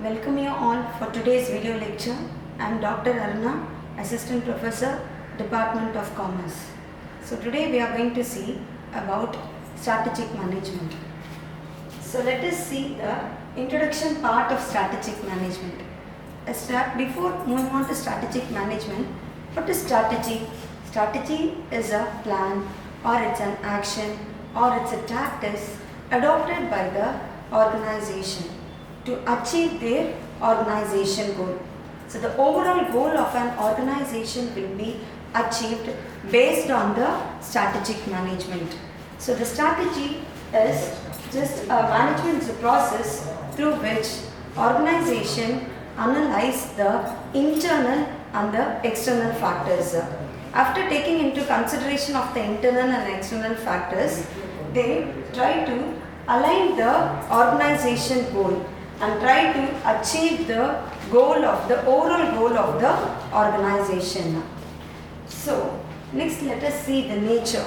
Welcome you all for today's video lecture. I am Dr. Aruna, Assistant Professor, Department of Commerce. So today we are going to see about strategic management. So let us see the introduction part of strategic management. Before moving on to strategic management, what is strategy? Strategy is a plan, or it's an action, or it's a tactics adopted by the organization to achieve their organization goal. So the overall goal of an organization will be achieved based on the strategic management. So the strategy is just a management process through which organization analyze the internal and the external factors. After taking into consideration of the internal and external factors, they try to align the organization goal and try to achieve the goal of the overall goal of the organization. So next let us see the nature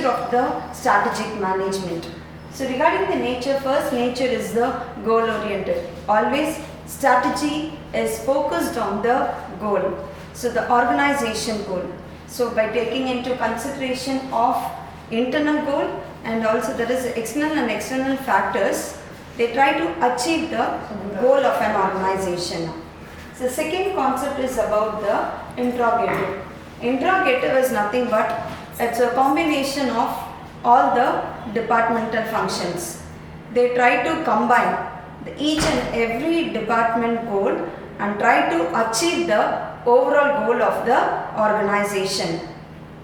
of the strategic management. So regarding the nature, first nature is the goal oriented. Always strategy is focused on the goal. So the organization goal. So by taking into consideration of internal goal and also there is external and external factors, they try to achieve the goal of an organization. So second concept is about the interrogative. Interrogative is nothing but it's a combination of all the departmental functions. They try to combine each and every department goal and try to achieve the overall goal of the organization.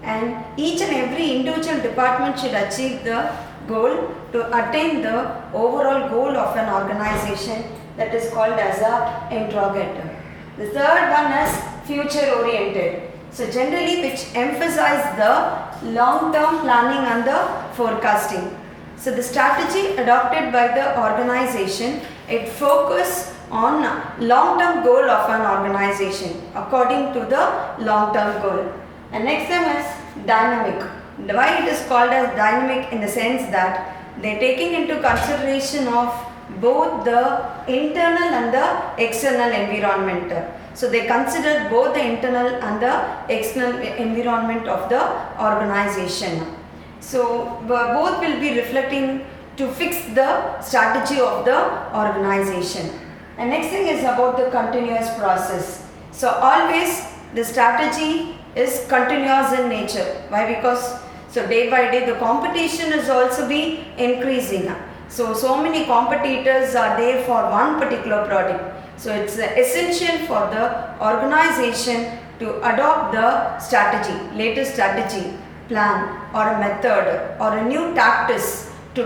And each and every individual department should achieve the goal to attain the overall goal of an organization, that is called as a interrogative. The third one is future oriented. So generally which emphasize the long-term planning and the forecasting. So the strategy adopted by the organization, it focus on long-term goal of an organization according to the long-term goal. And next one is dynamic. Why it is called as dynamic? In the sense that they are taking into consideration of both the internal and the external environment. So they consider both the internal and the external environment of the organization. So both will be reflecting to fix the strategy of the organization. And next thing is about the continuous process. So always the strategy is continuous in nature. Why? Because so day by day the competition is also be increasing. So many competitors are there for one particular product. So it's essential for the organization to adopt the strategy, latest strategy, plan or a method or a new tactics to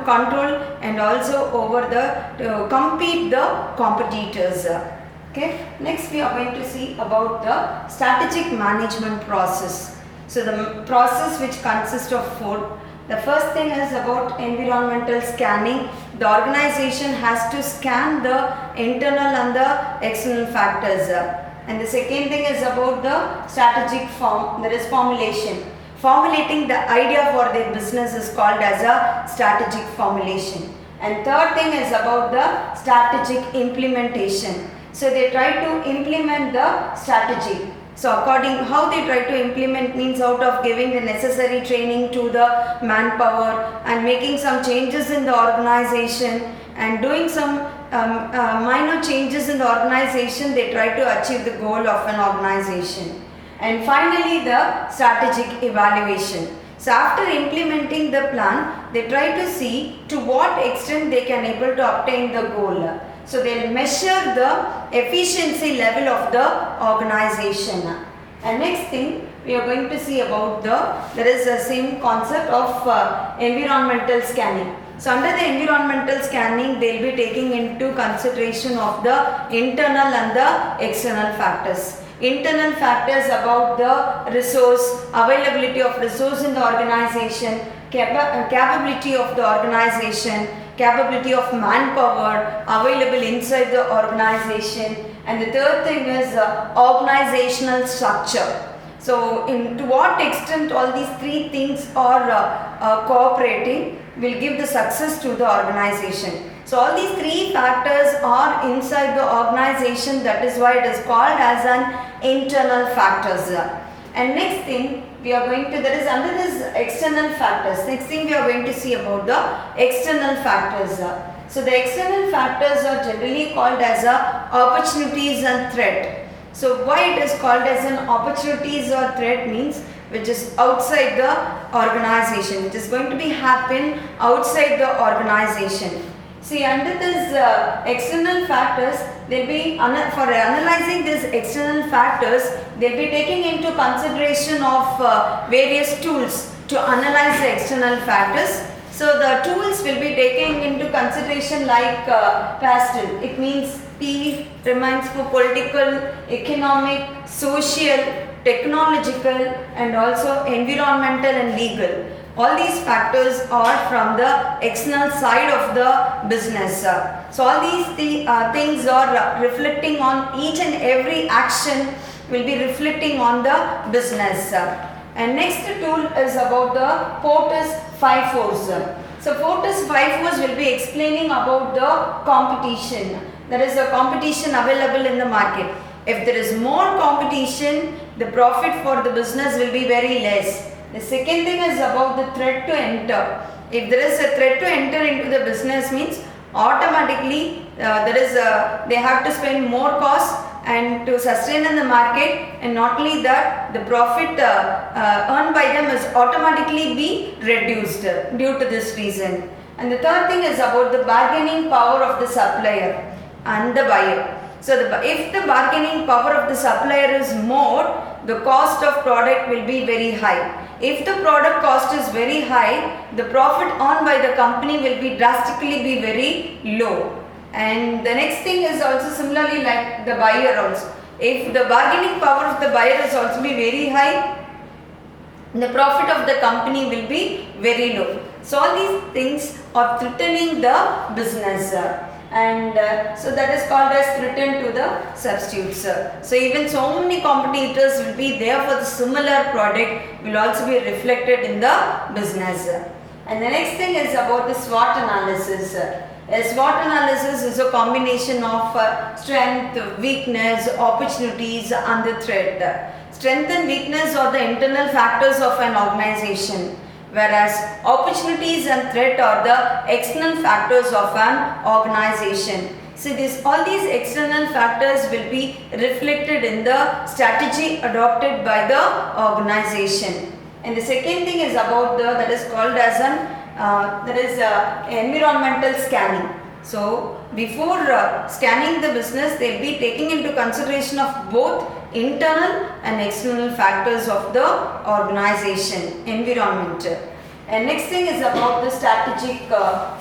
control and also over to compete the competitors. Okay. Next we are going to see about the strategic management process. So the process which consists of four. The first thing is about environmental scanning. The organization has to scan the internal and the external factors. And the second thing is about the strategic form, that is formulation. Formulating the idea for their business is called as a strategic formulation. And third thing is about the strategic implementation. So they try to implement the strategy. So according how they try to implement means out of giving the necessary training to the manpower and making some changes in the organization and doing some minor changes in the organization, they try to achieve the goal of an organization. And finally the strategic evaluation. So after implementing the plan, they try to see to what extent they can able to obtain the goal. So they will measure the efficiency level of the organization. And next thing we are going to see about there is the same concept of environmental scanning. So under the environmental scanning, they will be taking into consideration of the internal and the external factors. Internal factors about the resource, availability of resource in the organization, capability of the organization, capability of manpower available inside the organization, and the third thing is organizational structure. So to what extent all these three things are cooperating will give the success to the organization. So all these three factors are inside the organization, that is why it is called as an internal factors. And next thing we are going to, that is under this external factors, next thing we are going to see about the external factors. So the external factors are generally called as opportunities and threat. So why it is called as an opportunities or threat means which is outside the organization, which is going to be happen outside the organization. See, under this external factors, they'll be for analyzing these external factors, they'll be taking into consideration of various tools to analyze the external factors. So the tools will be taking into consideration like PASTEL. It means P remains for political, economic, social, technological, and also environmental and legal. All these factors are from the external side of the business. So all these things are reflecting on each and every action will be reflecting on the business. And next tool is about the Porter's 5 Force. So Porter's 5 Force will be explaining about the competition. There is a competition available in the market. If there is more competition, the profit for the business will be very less. The second thing is about the threat to enter. If there is a threat to enter into the business means automatically they have to spend more cost and to sustain in the market, and not only that, the profit earned by them is automatically be reduced due to this reason. And the third thing is about the bargaining power of the supplier and the buyer. So if the bargaining power of the supplier is more, the cost of product will be very high. If the product cost is very high, the profit earned by the company will be drastically be very low. And the next thing is also similarly like the buyer also. If the bargaining power of the buyer is also be very high, the profit of the company will be very low. So all these things are threatening the business. So that is called as threaten to the substitutes. So even so many competitors will be there for the similar product will also be reflected in the business. And the next thing is about the SWOT analysis. A SWOT analysis is a combination of strength, weakness, opportunities and the threat. Strength and weakness are the internal factors of an organization, whereas opportunities and threat are the external factors of an organization. So all these external factors will be reflected in the strategy adopted by the organization. And the second thing is about that is called as environmental scanning. So before scanning the business, they will be taking into consideration of both internal and external factors of the organization, environment. And next thing is about the strategic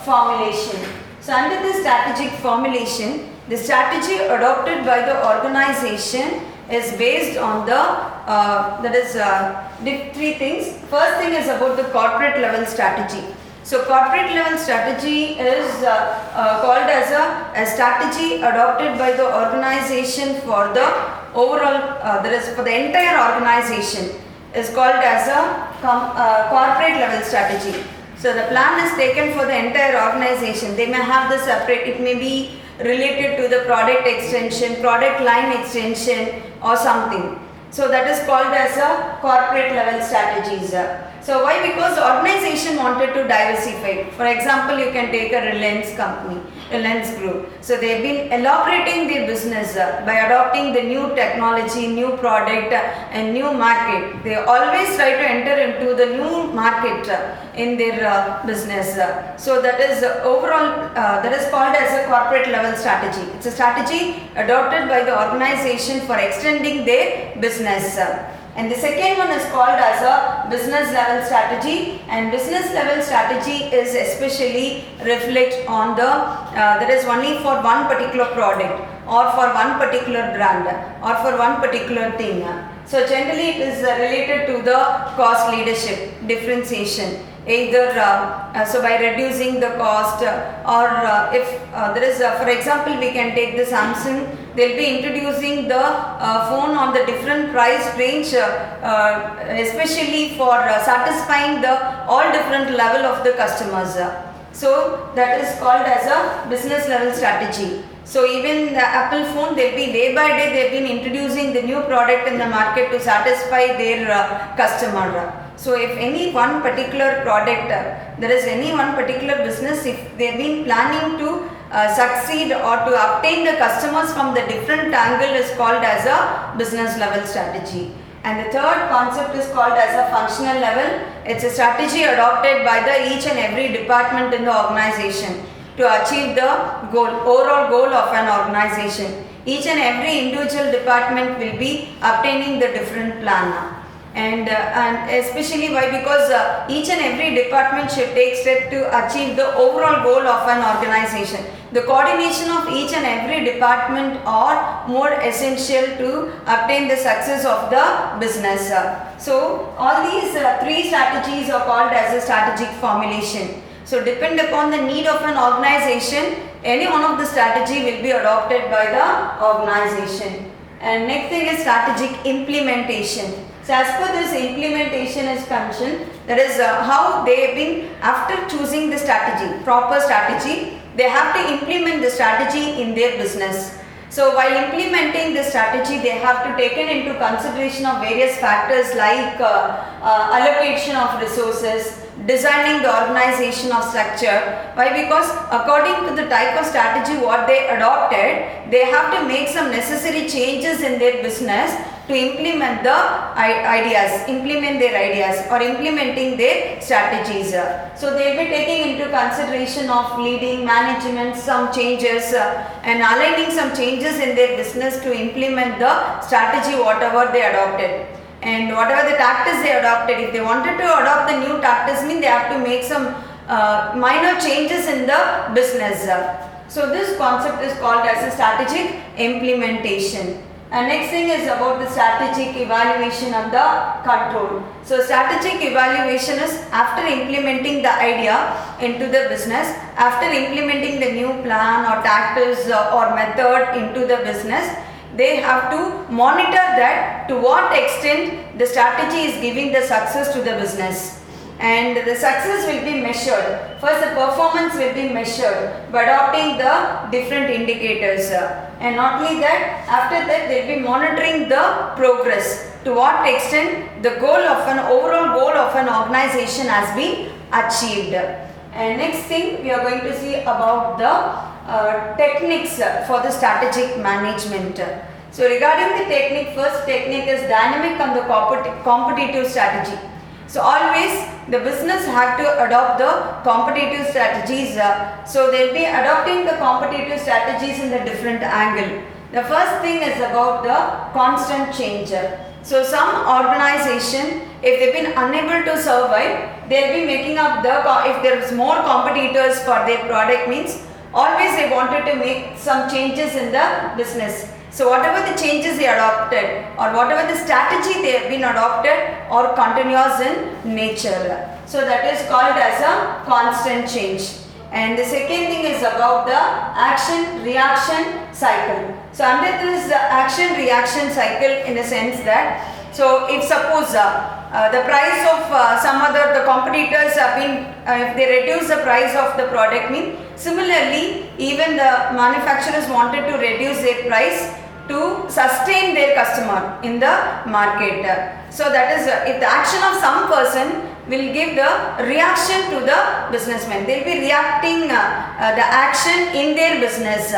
formulation. So under the strategic formulation, the strategy adopted by the organization is based on the three things. First thing is about the corporate level strategy. So corporate level strategy is called as a strategy adopted by the organization for the overall, for the entire organization is called as a corporate level strategy. So the plan is taken for the entire organization. They may have the separate, it may be related to the product extension, product line extension or something. So that is called as a corporate level strategies. So why? Because the organization wanted to diversify. For example, you can take a Reliance company, Reliance Group. So they have been elaborating their business by adopting the new technology, new product and new market. They always try to enter into the new market in their business. So that is overall, that is called as a corporate level strategy. It's a strategy adopted by the organization for extending their business. And the second one is called as a business level strategy, and business level strategy is especially reflect on the that is only for one particular product or for one particular brand or for one particular thing. So generally it is related to the cost leadership, differentiation. either so by reducing the cost or if there is for example we can take the Samsung, they'll be introducing the phone on the different price range especially for satisfying the all different level of the customers. So that is called as a business level strategy. So even the Apple phone, they'll be day by day they've been introducing the new product in the market to satisfy their customer. So if any one particular product, there is any one particular business, if they've been planning to succeed or to obtain the customers from the different angle, is called as a business level strategy. And the third concept is called as a functional level. It's a strategy adopted by the each and every department in the organization to achieve the goal, overall goal of an organization. Each and every individual department will be obtaining the different plan. And especially why? Because each and every department should take step to achieve the overall goal of an organization. The coordination of each and every department are more essential to obtain the success of the business. So all these three strategies are called as a strategic formulation. So depend upon the need of an organization, any one of the strategy will be adopted by the organization. And next thing is strategic implementation. So as per this implementation is concerned, that is how they have been, after choosing the strategy, proper strategy, they have to implement the strategy in their business. So while implementing the strategy, they have to take into consideration of various factors like allocation of resources, designing the organization of structure. Why? Because according to the type of strategy what they adopted, they have to make some necessary changes in their business to implement the ideas, implement their ideas or implementing their strategies. So they will be taking into consideration of leading, management, some changes and aligning some changes in their business to implement the strategy whatever they adopted. And whatever the tactics they adopted, if they wanted to adopt the new tactics, mean they have to make some minor changes in the business. So this concept is called as a strategic implementation. And next thing is about the strategic evaluation and the control. So strategic evaluation is after implementing the idea into the business, after implementing the new plan or tactics or method into the business, they have to monitor that to what extent the strategy is giving the success to the business. And the success will be measured. First, the performance will be measured by adopting the different indicators. And not only that, after that they will be monitoring the progress. To what extent the goal of an overall goal of an organization has been achieved. And next thing we are going to see about the techniques for the strategic management. So regarding the technique, first technique is dynamic and the competitive strategy. So always the business have to adopt the competitive strategies. So they will be adopting the competitive strategies in the different angle. The first thing is about the constant change. So some organization, if they've been unable to survive, they'll be making up the, if there is more competitors for their product, means always they wanted to make some changes in the business. So whatever the changes they adopted or whatever the strategy they have been adopted or continuous in nature. So that is called as a constant change. And the second thing is about the action reaction cycle. So under this action reaction cycle, in a sense that, so if suppose the price of some other the competitors have been if they reduce the price of the product, mean similarly even the manufacturers wanted to reduce their price to sustain their customer in the market. So that is if the action of some person will give the reaction to the businessman. They will be reacting the action in their business.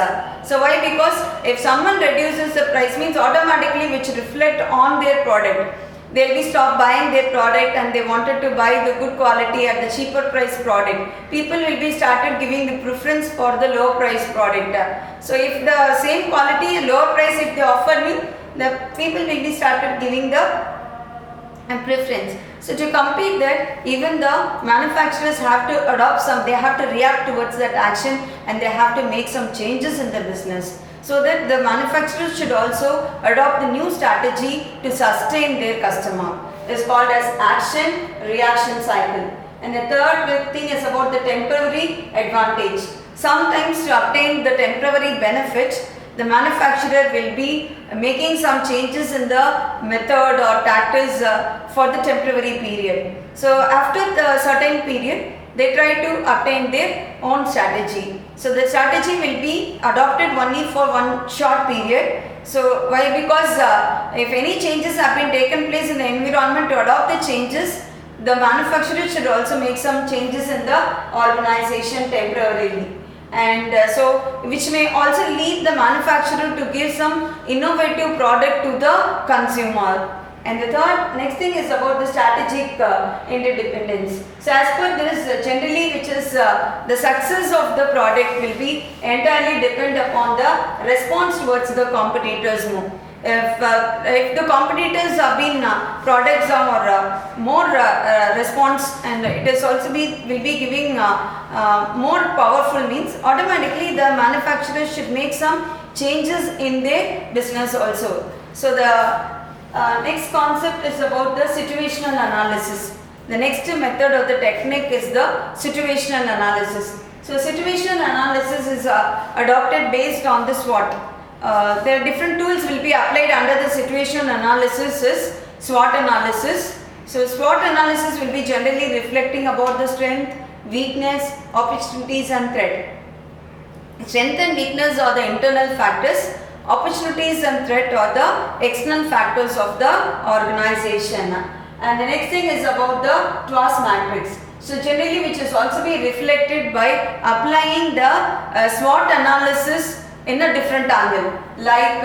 So why? Because if someone reduces the price, means automatically which reflect on their product. They will be stop buying their product and they wanted to buy the good quality at the cheaper price product. People will be started giving the preference for the low price product. So if the same quality lower price if they offer me, the people will be started giving the preference. So to compete that, even the manufacturers have to adopt some, they have to react towards that action and they have to make some changes in the business. So that the manufacturers should also adopt the new strategy to sustain their customer. It is called as action reaction cycle. And the third thing is about the temporary advantage. Sometimes to obtain the temporary benefit, the manufacturer will be making some changes in the method or tactics for the temporary period. So after the certain period, they try to obtain their own strategy. So the strategy will be adopted only for one short period. So why? Because if any changes have been taken place in the environment, to adopt the changes, the manufacturer should also make some changes in the organization temporarily. And so which may also lead the manufacturer to give some innovative product to the consumer. And the next thing is about the strategic interdependence. So as per this, generally which is the success of the product will be entirely depend upon the response towards the competitors more. If the competitors have been products or more response, and it is also will be giving more powerful means, automatically the manufacturer should make some changes in their business also. So the next concept is about the situational analysis. The next method of the technique is the situational analysis. So situational analysis is adopted based on the SWOT. There are different tools will be applied under the situational analysis is SWOT analysis. So SWOT analysis will be generally reflecting about the strength, weakness, opportunities and threat. Strength and weakness are the internal factors. Opportunities and threat are the external factors of the organization. And the next thing is about the TWAS matrix. So generally which is also be reflected by applying the SWOT analysis in a different angle, like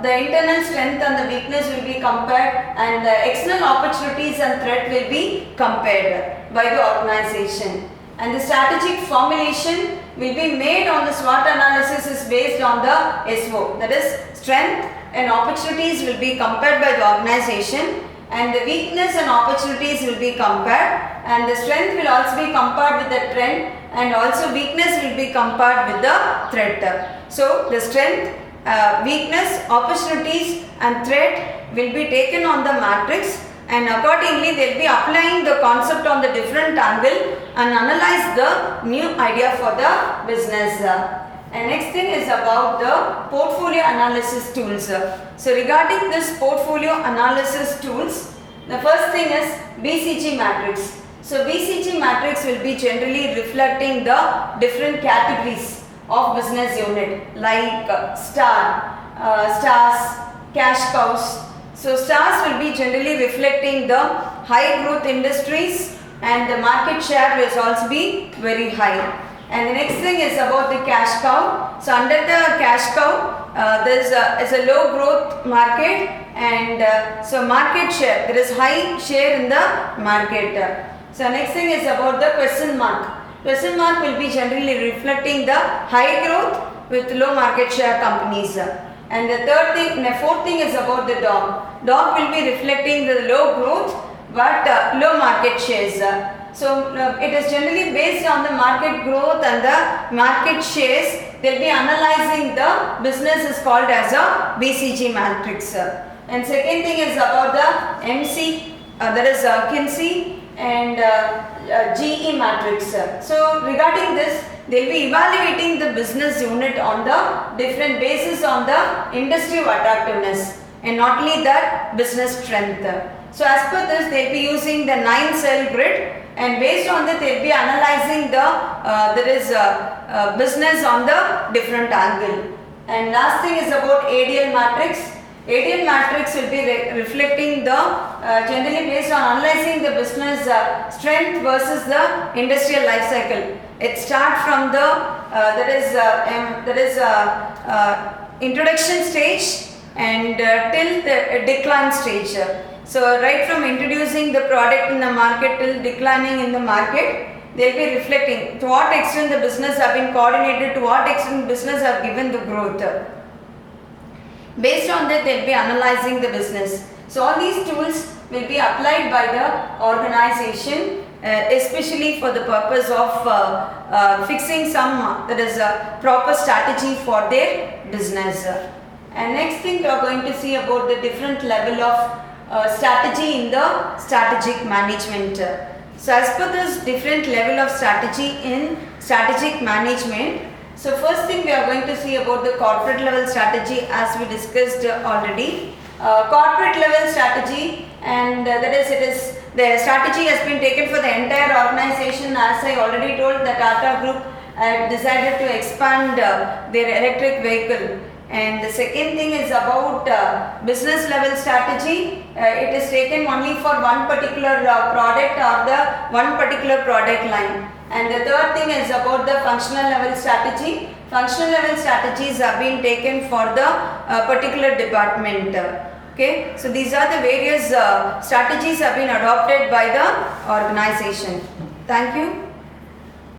the internal strength and the weakness will be compared, and the external opportunities and threat will be compared by the organization. And the strategic formulation will be made on the SWOT analysis is based on the SWO, that is strength and opportunities will be compared by the organization, and the weakness and opportunities will be compared, and the strength will also be compared with the trend, and also weakness will be compared with the threat. So the strength, weakness, opportunities and threat will be taken on the matrix, and accordingly they will be applying the concept on the different angle and analyze the new idea for the business. And next thing is about the portfolio analysis tools. So regarding this portfolio analysis tools, the first thing is BCG matrix. So BCG matrix will be generally reflecting the different categories of business unit, like stars, cash cows. So stars will be generally reflecting the high growth industries, and the market share will also be very high. And the next thing is about the cash cow. So under the cash cow, there is a low growth market, and so market share, there is high share in the market. So next thing is about the question mark. Question mark will be generally reflecting the high growth with low market share companies. And the fourth thing is about the dog. Dog will be reflecting the low growth but low market shares. So it is generally based on the market growth and the market shares. They will be analyzing the business is called as a BCG matrix. And second thing is about the MC, that is Kinsey and GE matrix. So regarding this, they will be evaluating the business unit on the different basis on the industry of attractiveness, and not only that, business strength. So as per this, they will be using the 9-cell grid, and based on that they will be analyzing the business on the different angle. And last thing is about ADL matrix. ADL matrix will be reflecting the generally based on analyzing the business strength versus the industrial life cycle. It starts from the introduction stage and till the decline stage. So right from introducing the product in the market till declining in the market, they will be reflecting to what extent the business have been coordinated, to what extent business have given the growth. Based on that, they will be analyzing the business. So all these tools will be applied by the organization, especially for the purpose of fixing some proper strategy for their business. And next thing we are going to see about the different level of strategy in the strategic management. So as per this different level of strategy in strategic management, so first thing we are going to see about the corporate level strategy as we discussed already. Corporate level strategy, and that is, it is the strategy has been taken for the entire organization. As I already told, the Tata Group decided to expand their electric vehicle. And the second thing is about business level strategy. It is taken only for one particular product or the one particular product line. And the third thing is about the functional level strategy. Functional level strategies have been taken for the particular department. Okay, so these are the various strategies have been adopted by the organization. Thank you.